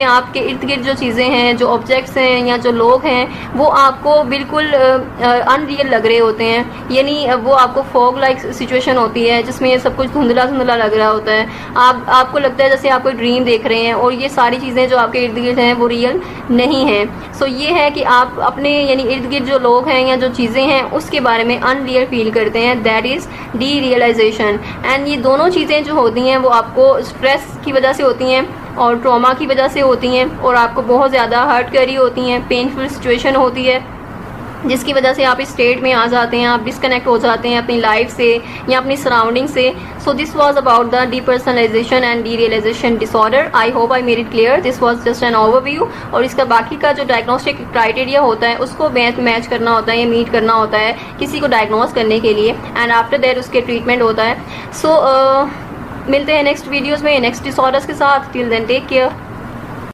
आपके इर्द गिर्द जो चीज़ें हैं, जो ऑब्जेक्ट्स हैं या जो लोग हैं, वो आपको बिल्कुल अनरियल लग रहे होते हैं। यानी वो आपको फॉग लाइक सिचुएशन होती है जिसमें सब कुछ धुंधला धुंधला लग रहा होता है। आपको लगता है जैसे आप कोई ड्रीम देख रहे हैं और ये सारी चीज़ें जो आपके इर्द गिर्द हैं वो रियल नहीं हैं। सो ये है कि आप अपने यानी इर्द गिर्द जो लोग हैं या जो चीज़ें हैं उसके बारे में अनरियल फील करते हैं। That is the realization. And ये दोनों चीज़ें जो होती हैं वो आपको स्ट्रेस की वजह से होती हैं और ट्रॉमा की वजह से होती हैं और आपको बहुत ज़्यादा हर्ट करी होती हैं। पेनफुल सिचुएशन होती है जिसकी वजह से आप इस स्टेट में आ जाते हैं, आप डिस्कनेक्ट हो जाते हैं अपनी लाइफ से या अपनी सराउंडिंग से। So this was about the depersonalisation and derealisation disorder. I hope I made it clear. This was just an overview. और इसका बाकी का जो डायग्नोस्टिक क्राइटेरिया होता है उसको मैच करना होता है या मीट करना होता है किसी को डायग्नोस करने के लिए। एंड आफ्टर दैट उसके ट्रीटमेंट होता है। सो मिलते हैं नेक्स्ट वीडियोज़ में नेक्स्ट डिसऑर्डर्स के साथ। Till then take care.